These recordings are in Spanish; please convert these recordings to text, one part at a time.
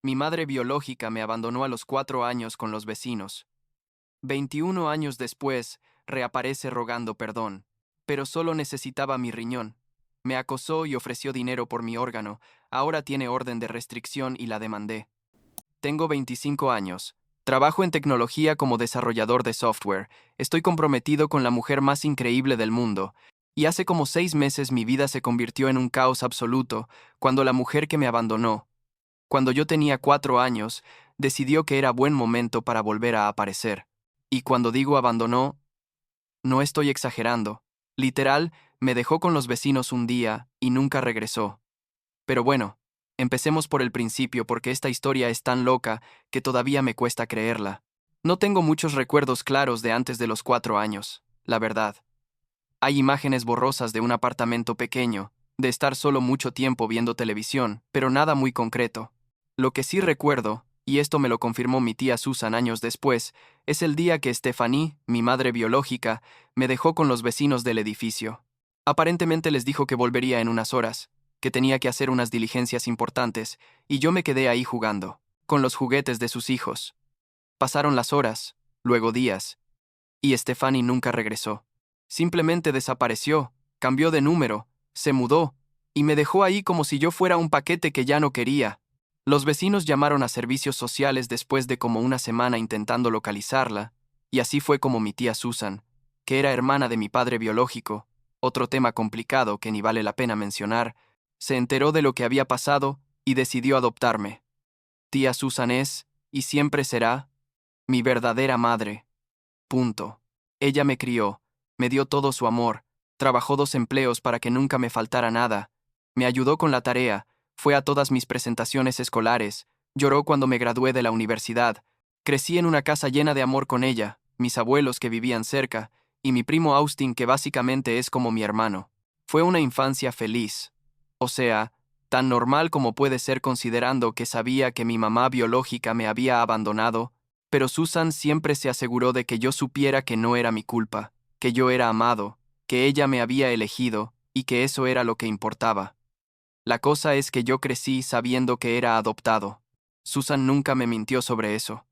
Mi madre biológica me abandonó a los 4 años con los vecinos. 21 años después, reaparece rogando perdón. Pero solo necesitaba mi riñón. Me acosó y ofreció dinero por mi órgano. Ahora tiene orden de restricción y la demandé. Tengo 25 años. Trabajo en tecnología como desarrollador de software. Estoy comprometido con la mujer más increíble del mundo. Y hace como 6 meses mi vida se convirtió en un caos absoluto cuando la mujer que me abandonó, cuando yo tenía 4 años, decidió que era buen momento para volver a aparecer. Y cuando digo abandonó, no estoy exagerando. Literal, me dejó con los vecinos un día y nunca regresó. Pero bueno, empecemos por el principio porque esta historia es tan loca que todavía me cuesta creerla. No tengo muchos recuerdos claros de antes de los 4 años, la verdad. Hay imágenes borrosas de un apartamento pequeño, de estar solo mucho tiempo viendo televisión, pero nada muy concreto. Lo que sí recuerdo, y esto me lo confirmó mi tía Susan años después, es el día que Stephanie, mi madre biológica, me dejó con los vecinos del edificio. Aparentemente les dijo que volvería en unas horas, que tenía que hacer unas diligencias importantes, y yo me quedé ahí jugando, con los juguetes de sus hijos. Pasaron las horas, luego días, y Stephanie nunca regresó. Simplemente desapareció, cambió de número, se mudó, y me dejó ahí como si yo fuera un paquete que ya no quería. Los vecinos llamaron a servicios sociales después de como una semana intentando localizarla, y así fue como mi tía Susan, que era hermana de mi padre biológico, otro tema complicado que ni vale la pena mencionar, se enteró de lo que había pasado y decidió adoptarme. Tía Susan es, y siempre será, mi verdadera madre. Punto. Ella me crió, me dio todo su amor, trabajó 2 empleos para que nunca me faltara nada, me ayudó con la tarea, fue a todas mis presentaciones escolares, lloró cuando me gradué de la universidad, crecí en una casa llena de amor con ella, mis abuelos que vivían cerca, y mi primo Austin que básicamente es como mi hermano. Fue una infancia feliz. O sea, tan normal como puede ser considerando que sabía que mi mamá biológica me había abandonado, pero Susan siempre se aseguró de que yo supiera que no era mi culpa, que yo era amado, que ella me había elegido y que eso era lo que importaba. La cosa es que yo crecí sabiendo que era adoptado. Susan nunca me mintió sobre eso.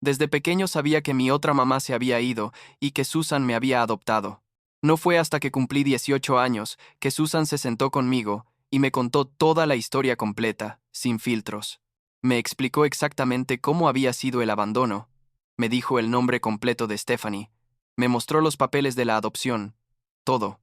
Desde pequeño sabía que mi otra mamá se había ido y que Susan me había adoptado. No fue hasta que cumplí 18 años que Susan se sentó conmigo y me contó toda la historia completa, sin filtros. Me explicó exactamente cómo había sido el abandono. Me dijo el nombre completo de Stephanie. Me mostró los papeles de la adopción. Todo.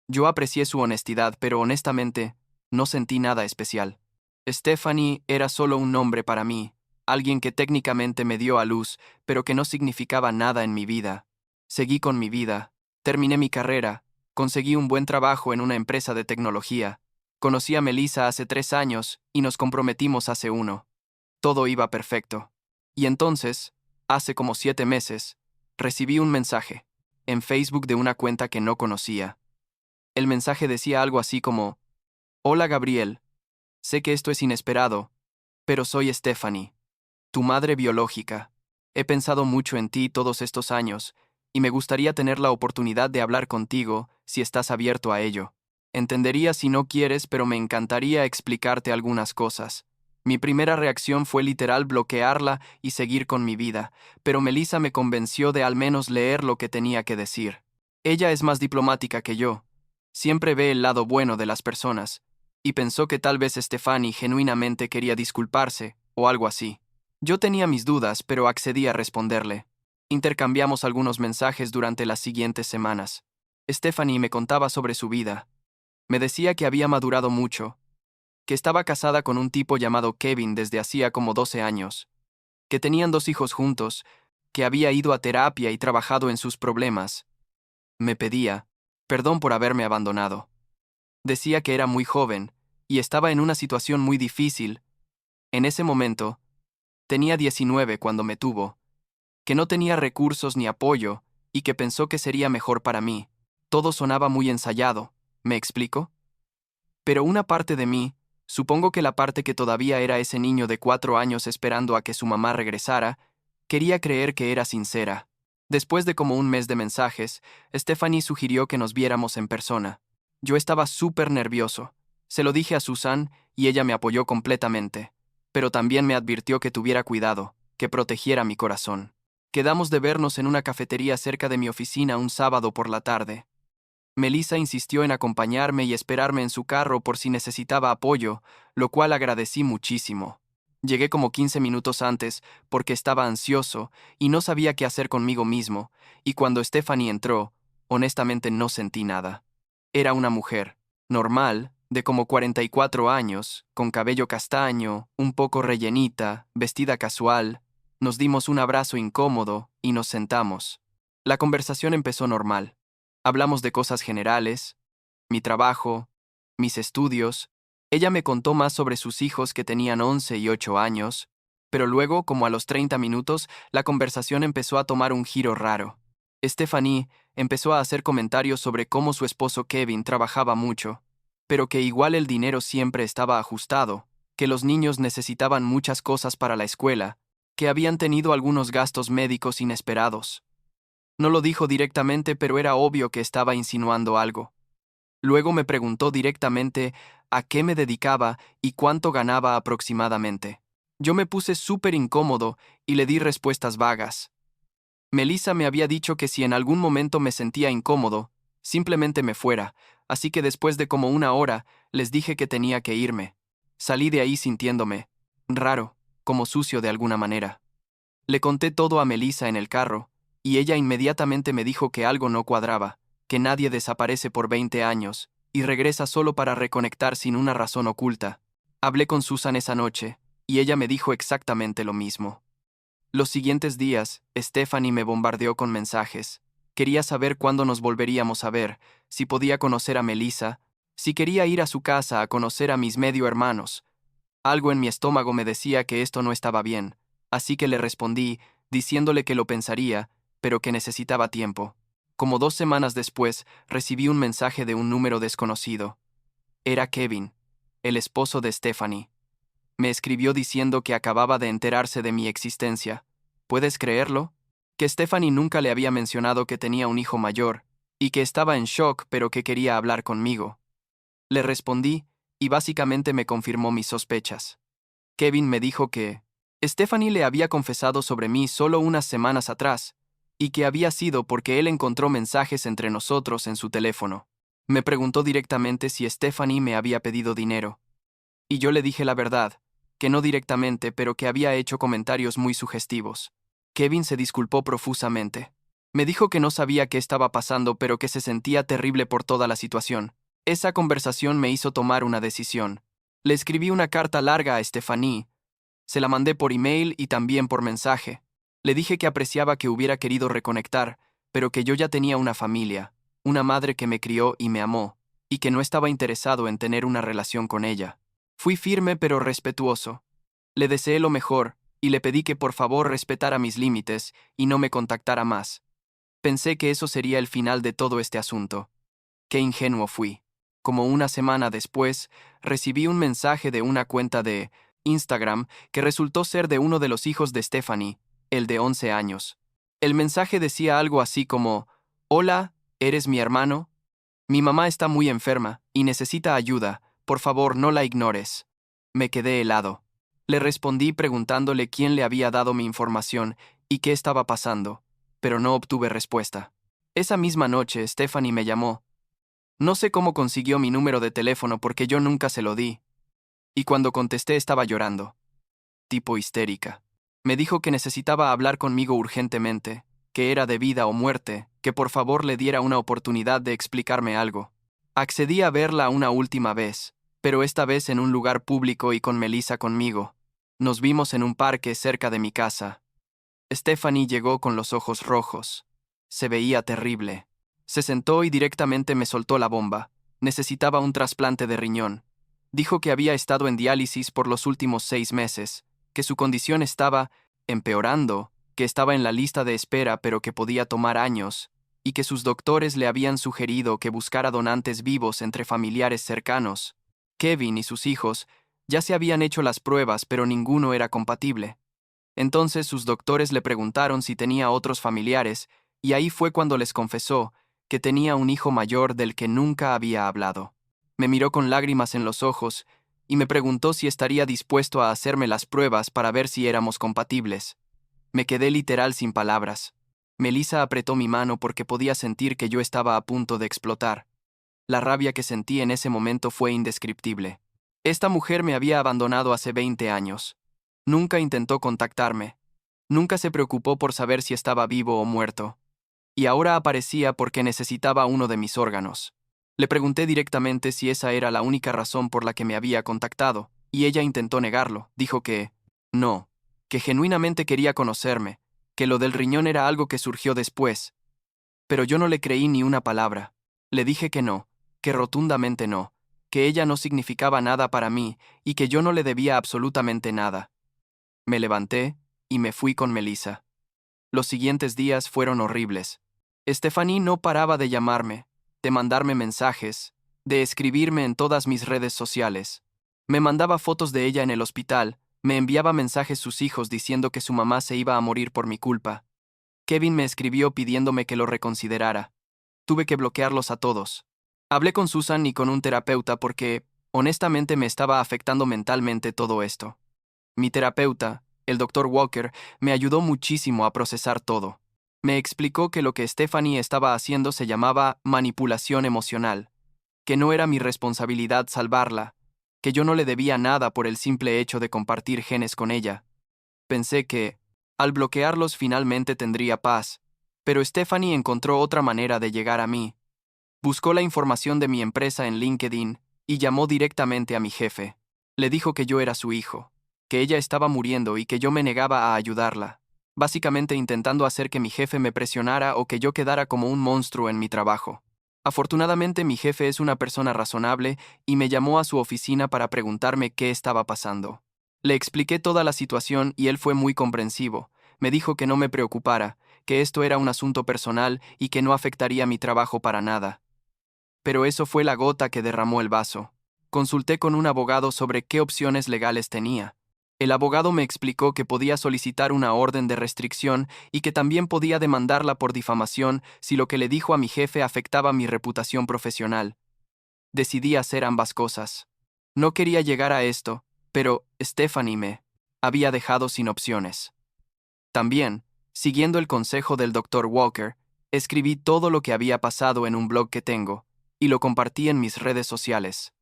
Yo aprecié su honestidad, pero honestamente, no sentí nada especial. Stephanie era solo un nombre para mí, alguien que técnicamente me dio a luz, pero que no significaba nada en mi vida. Seguí con mi vida, terminé mi carrera, conseguí un buen trabajo en una empresa de tecnología, conocí a Melissa hace 3 años y nos comprometimos hace uno. Todo iba perfecto. Y entonces, hace como 7 meses, recibí un mensaje, en Facebook de una cuenta que no conocía. El mensaje decía algo así como, Hola Gabriel, sé que esto es inesperado, pero soy Stephanie, tu madre biológica. He pensado mucho en ti todos estos años, y me gustaría tener la oportunidad de hablar contigo si estás abierto a ello. Entendería si no quieres, pero me encantaría explicarte algunas cosas. Mi primera reacción fue literal bloquearla y seguir con mi vida, pero Melissa me convenció de al menos leer lo que tenía que decir. Ella es más diplomática que yo. Siempre ve el lado bueno de las personas, y pensó que tal vez Stephanie genuinamente quería disculparse, o algo así. Yo tenía mis dudas, pero accedí a responderle. Intercambiamos algunos mensajes durante las siguientes semanas. Stephanie me contaba sobre su vida. Me decía que había madurado mucho, que estaba casada con un tipo llamado Kevin desde hacía como 12 años, que tenían 2 hijos juntos, que había ido a terapia y trabajado en sus problemas. Me pedía perdón por haberme abandonado. Decía que era muy joven y estaba en una situación muy difícil. En ese momento, tenía 19 cuando me tuvo, que no tenía recursos ni apoyo y que pensó que sería mejor para mí. Todo sonaba muy ensayado, ¿me explico? Pero una parte de mí, supongo que la parte que todavía era ese niño de 4 años esperando a que su mamá regresara, quería creer que era sincera. Después de como un mes de mensajes, Stephanie sugirió que nos viéramos en persona. Yo estaba súper nervioso. Se lo dije a Susan y ella me apoyó completamente. pero también me advirtió que tuviera cuidado, que protegiera mi corazón. Quedamos de vernos en una cafetería cerca de mi oficina un sábado por la tarde. Melissa insistió en acompañarme y esperarme en su carro por si necesitaba apoyo, lo cual agradecí muchísimo. Llegué como 15 minutos antes porque estaba ansioso y no sabía qué hacer conmigo mismo, y cuando Stephanie entró, honestamente no sentí nada. Era una mujer, normal, de como 44 años, con cabello castaño, un poco rellenita, vestida casual. Nos dimos un abrazo incómodo y nos sentamos. La conversación empezó normal. Hablamos de cosas generales, mi trabajo, mis estudios. Ella me contó más sobre sus hijos que tenían 11 y 8 años, pero luego, como a los 30 minutos, la conversación empezó a tomar un giro raro. Stephanie empezó a hacer comentarios sobre cómo su esposo Kevin trabajaba mucho, pero que igual el dinero siempre estaba ajustado, que los niños necesitaban muchas cosas para la escuela, que habían tenido algunos gastos médicos inesperados. No lo dijo directamente, pero era obvio que estaba insinuando algo. Luego me preguntó directamente a qué me dedicaba y cuánto ganaba aproximadamente. Yo me puse súper incómodo y le di respuestas vagas. Melissa me había dicho que si en algún momento me sentía incómodo, simplemente me fuera, así que después de como una hora, les dije que tenía que irme. Salí de ahí sintiéndome raro, como sucio de alguna manera. Le conté todo a Melissa en el carro, y ella inmediatamente me dijo que algo no cuadraba, que nadie desaparece por 20 años, y regresa solo para reconectar sin una razón oculta. Hablé con Susan esa noche, y ella me dijo exactamente lo mismo. Los siguientes días, Stephanie me bombardeó con mensajes. Quería saber cuándo nos volveríamos a ver, si podía conocer a Melissa, si quería ir a su casa a conocer a mis medio hermanos. Algo en mi estómago me decía que esto no estaba bien, así que le respondí, diciéndole que lo pensaría, pero que necesitaba tiempo. Como 2 semanas después, recibí un mensaje de un número desconocido. Era Kevin, el esposo de Stephanie. Me escribió diciendo que acababa de enterarse de mi existencia. ¿Puedes creerlo? Que Stephanie nunca le había mencionado que tenía un hijo mayor, y que estaba en shock pero que quería hablar conmigo. Le respondí, y básicamente me confirmó mis sospechas. Kevin me dijo que Stephanie le había confesado sobre mí solo unas semanas atrás, y que había sido porque él encontró mensajes entre nosotros en su teléfono. Me preguntó directamente si Stephanie me había pedido dinero. Y yo le dije la verdad, que no directamente, pero que había hecho comentarios muy sugestivos. Kevin se disculpó profusamente. Me dijo que no sabía qué estaba pasando, pero que se sentía terrible por toda la situación. Esa conversación me hizo tomar una decisión. Le escribí una carta larga a Stephanie. Se la mandé por email y también por mensaje. Le dije que apreciaba que hubiera querido reconectar, pero que yo ya tenía una familia, una madre que me crió y me amó, y que no estaba interesado en tener una relación con ella. Fui firme pero respetuoso. Le deseé lo mejor, y le pedí que por favor respetara mis límites y no me contactara más. Pensé que eso sería el final de todo este asunto. Qué ingenuo fui. Como una semana después, recibí un mensaje de una cuenta de Instagram que resultó ser de uno de los hijos de Stephanie, el de 11 años. El mensaje decía algo así como: «Hola, ¿eres mi hermano? Mi mamá está muy enferma y necesita ayuda. Por favor, no la ignores». Me quedé helado. Le respondí preguntándole quién le había dado mi información y qué estaba pasando, pero no obtuve respuesta. Esa misma noche, Stephanie me llamó. No sé cómo consiguió mi número de teléfono porque yo nunca se lo di. Y cuando contesté estaba llorando. Tipo histérica. Me dijo que necesitaba hablar conmigo urgentemente, que era de vida o muerte, que por favor le diera una oportunidad de explicarme algo. Accedí a verla una última vez, pero esta vez en un lugar público y con Melissa conmigo. Nos vimos en un parque cerca de mi casa. Stephanie llegó con los ojos rojos. Se veía terrible. Se sentó y directamente me soltó la bomba. Necesitaba un trasplante de riñón. Dijo que había estado en diálisis por los últimos 6 meses, que su condición estaba empeorando, que estaba en la lista de espera pero que podía tomar años, y que sus doctores le habían sugerido que buscara donantes vivos entre familiares cercanos. Kevin y sus hijos ya se habían hecho las pruebas pero ninguno era compatible. Entonces sus doctores le preguntaron si tenía otros familiares, y ahí fue cuando les confesó que tenía un hijo mayor del que nunca había hablado. Me miró con lágrimas en los ojos y me preguntó si estaría dispuesto a hacerme las pruebas para ver si éramos compatibles. Me quedé literal sin palabras. Melissa apretó mi mano porque podía sentir que yo estaba a punto de explotar. La rabia que sentí en ese momento fue indescriptible. Esta mujer me había abandonado hace 20 años. Nunca intentó contactarme. Nunca se preocupó por saber si estaba vivo o muerto. Y ahora aparecía porque necesitaba uno de mis órganos. Le pregunté directamente si esa era la única razón por la que me había contactado, y ella intentó negarlo. Dijo que no, que genuinamente quería conocerme, que lo del riñón era algo que surgió después. Pero yo no le creí ni una palabra. Le dije que no, que rotundamente no, que ella no significaba nada para mí y que yo no le debía absolutamente nada. Me levanté y me fui con Melissa. Los siguientes días fueron horribles. Stephanie no paraba de llamarme, de mandarme mensajes, de escribirme en todas mis redes sociales. Me mandaba fotos de ella en el hospital, me enviaba mensajes sus hijos diciendo que su mamá se iba a morir por mi culpa. Kevin me escribió pidiéndome que lo reconsiderara. Tuve que bloquearlos a todos. Hablé con Susan y con un terapeuta porque, honestamente, me estaba afectando mentalmente todo esto. Mi terapeuta, el Dr. Walker, me ayudó muchísimo a procesar todo. Me explicó que lo que Stephanie estaba haciendo se llamaba manipulación emocional, que no era mi responsabilidad salvarla, que yo no le debía nada por el simple hecho de compartir genes con ella. Pensé que, al bloquearlos finalmente tendría paz, pero Stephanie encontró otra manera de llegar a mí. Buscó la información de mi empresa en LinkedIn y llamó directamente a mi jefe. Le dijo que yo era su hijo, que ella estaba muriendo y que yo me negaba a ayudarla, básicamente intentando hacer que mi jefe me presionara o que yo quedara como un monstruo en mi trabajo. Afortunadamente mi jefe es una persona razonable y me llamó a su oficina para preguntarme qué estaba pasando. Le expliqué toda la situación y él fue muy comprensivo. Me dijo que no me preocupara, que esto era un asunto personal y que no afectaría mi trabajo para nada. Pero eso fue la gota que derramó el vaso. Consulté con un abogado sobre qué opciones legales tenía. El abogado me explicó que podía solicitar una orden de restricción y que también podía demandarla por difamación si lo que le dijo a mi jefe afectaba mi reputación profesional. Decidí hacer ambas cosas. No quería llegar a esto, pero Stephanie me había dejado sin opciones. También, siguiendo el consejo del Dr. Walker, escribí todo lo que había pasado en un blog que tengo, y lo compartí en mis redes sociales.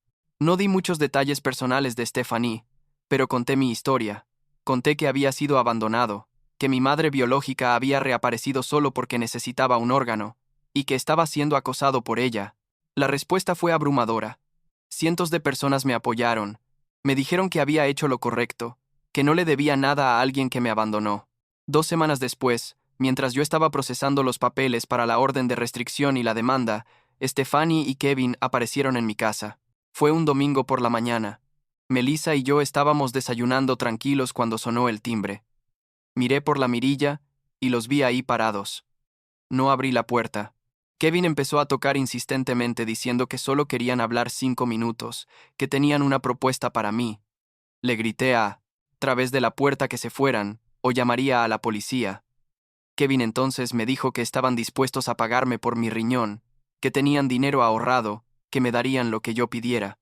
No di muchos detalles personales de Stephanie, pero conté mi historia. Conté que había sido abandonado, que mi madre biológica había reaparecido solo porque necesitaba un órgano, y que estaba siendo acosado por ella. La respuesta fue abrumadora. Cientos de personas me apoyaron. Me dijeron que había hecho lo correcto, que no le debía nada a alguien que me abandonó. 2 semanas después, mientras yo estaba procesando los papeles para la orden de restricción y la demanda, Stephanie y Kevin aparecieron en mi casa. Fue un domingo por la mañana. Melissa y yo estábamos desayunando tranquilos cuando sonó el timbre. Miré por la mirilla y los vi ahí parados. No abrí la puerta. Kevin empezó a tocar insistentemente diciendo que solo querían hablar 5 minutos, que tenían una propuesta para mí. Le grité a través de la puerta que se fueran, o llamaría a la policía. Kevin entonces me dijo que estaban dispuestos a pagarme por mi riñón, que tenían dinero ahorrado, que me darían lo que yo pidiera.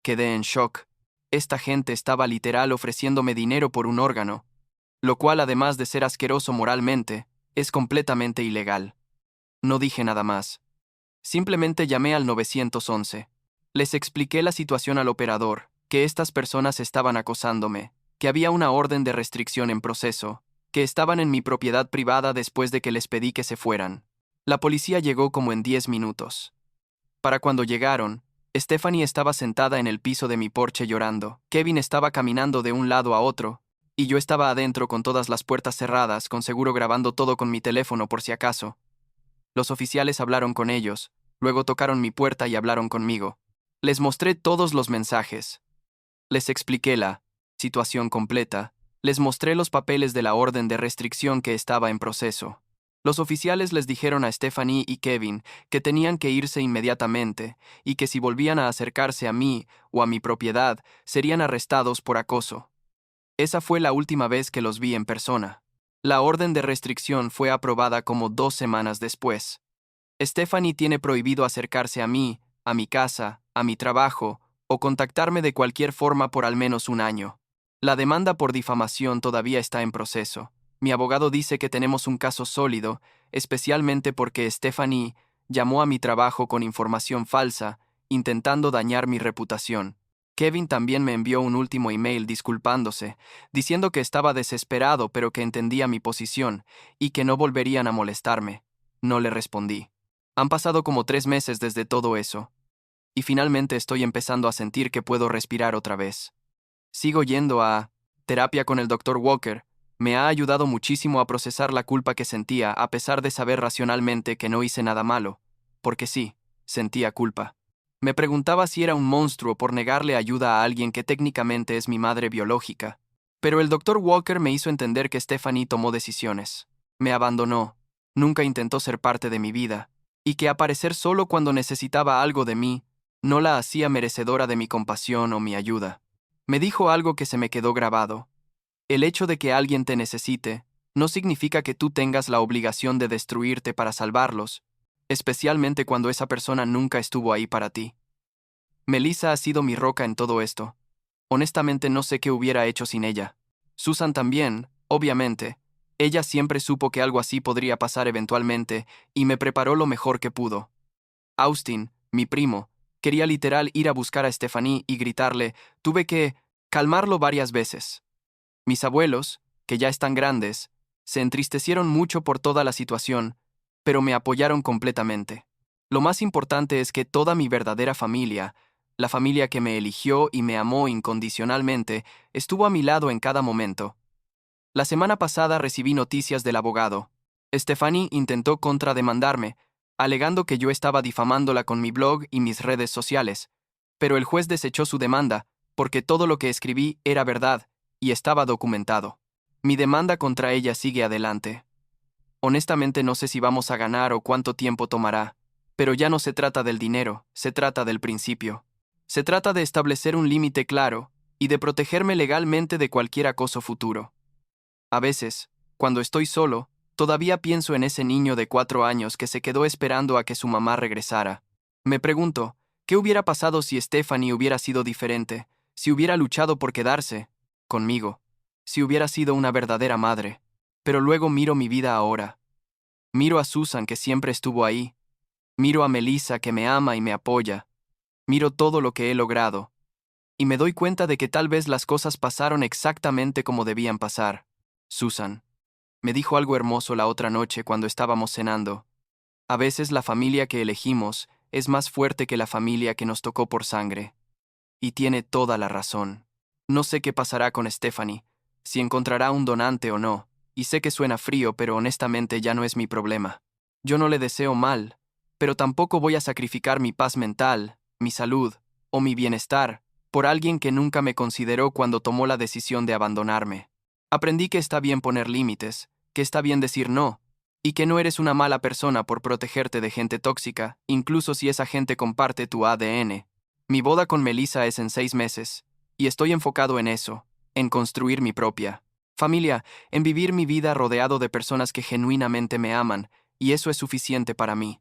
Quedé en shock. Esta gente estaba literal ofreciéndome dinero por un órgano, lo cual, además de ser asqueroso moralmente, es completamente ilegal. No dije nada más. Simplemente llamé al 911. Les expliqué la situación al operador, que estas personas estaban acosándome, que había una orden de restricción en proceso, que estaban en mi propiedad privada después de que les pedí que se fueran. La policía llegó como en 10 minutos. Para cuando llegaron, Stephanie estaba sentada en el piso de mi porche llorando, Kevin estaba caminando de un lado a otro, y yo estaba adentro con todas las puertas cerradas, con seguro grabando todo con mi teléfono por si acaso. Los oficiales hablaron con ellos, luego tocaron mi puerta y hablaron conmigo. Les mostré todos los mensajes. Les expliqué la situación completa. Les mostré los papeles de la orden de restricción que estaba en proceso. Los oficiales les dijeron a Stephanie y Kevin que tenían que irse inmediatamente y que si volvían a acercarse a mí o a mi propiedad, serían arrestados por acoso. Esa fue la última vez que los vi en persona. La orden de restricción fue aprobada como 2 semanas después. Stephanie tiene prohibido acercarse a mí, a mi casa, a mi trabajo o contactarme de cualquier forma por al menos un año. La demanda por difamación todavía está en proceso. Mi abogado dice que tenemos un caso sólido, especialmente porque Stephanie llamó a mi trabajo con información falsa, intentando dañar mi reputación. Kevin también me envió un último email disculpándose, diciendo que estaba desesperado pero que entendía mi posición y que no volverían a molestarme. No le respondí. Han pasado como 3 meses desde todo eso, y finalmente estoy empezando a sentir que puedo respirar otra vez. Sigo yendo a terapia con el Dr. Walker. Me ha ayudado muchísimo a procesar la culpa que sentía a pesar de saber racionalmente que no hice nada malo, porque sí, sentía culpa. Me preguntaba si era un monstruo por negarle ayuda a alguien que técnicamente es mi madre biológica. Pero el Dr. Walker me hizo entender que Stephanie tomó decisiones. Me abandonó. Nunca intentó ser parte de mi vida. Y que aparecer solo cuando necesitaba algo de mí no la hacía merecedora de mi compasión o mi ayuda. Me dijo algo que se me quedó grabado. El hecho de que alguien te necesite no significa que tú tengas la obligación de destruirte para salvarlos, especialmente cuando esa persona nunca estuvo ahí para ti. Melissa ha sido mi roca en todo esto. Honestamente no sé qué hubiera hecho sin ella. Susan también, obviamente. Ella siempre supo que algo así podría pasar eventualmente y me preparó lo mejor que pudo. Austin, mi primo, quería literal ir a buscar a Stephanie y gritarle. Tuve que calmarlo varias veces. Mis abuelos, que ya están grandes, se entristecieron mucho por toda la situación, pero me apoyaron completamente. Lo más importante es que toda mi verdadera familia, la familia que me eligió y me amó incondicionalmente, estuvo a mi lado en cada momento. La semana pasada recibí noticias del abogado. Stephanie intentó contrademandarme, alegando que yo estaba difamándola con mi blog y mis redes sociales, pero el juez desechó su demanda, porque todo lo que escribí era verdad y estaba documentado. Mi demanda contra ella sigue adelante. Honestamente no sé si vamos a ganar o cuánto tiempo tomará, pero ya no se trata del dinero, se trata del principio. Se trata de establecer un límite claro y de protegerme legalmente de cualquier acoso futuro. A veces, cuando estoy solo, todavía pienso en ese niño de 4 años que se quedó esperando a que su mamá regresara. Me pregunto, ¿qué hubiera pasado si Stephanie hubiera sido diferente, si hubiera luchado por quedarse conmigo, si hubiera sido una verdadera madre? Pero luego miro mi vida ahora. Miro a Susan, que siempre estuvo ahí. Miro a Melissa, que me ama y me apoya. Miro todo lo que he logrado. Y me doy cuenta de que tal vez las cosas pasaron exactamente como debían pasar. Susan me dijo algo hermoso la otra noche cuando estábamos cenando. A veces la familia que elegimos es más fuerte que la familia que nos tocó por sangre. Y tiene toda la razón. No sé qué pasará con Stephanie, si encontrará un donante o no, y sé que suena frío, pero honestamente ya no es mi problema. Yo no le deseo mal, pero tampoco voy a sacrificar mi paz mental, mi salud o mi bienestar por alguien que nunca me consideró cuando tomó la decisión de abandonarme. Aprendí que está bien poner límites, que está bien decir no, y que no eres una mala persona por protegerte de gente tóxica, incluso si esa gente comparte tu ADN. Mi boda con Melissa es en 6 meses, y estoy enfocado en eso, en construir mi propia familia, en vivir mi vida rodeado de personas que genuinamente me aman, y eso es suficiente para mí.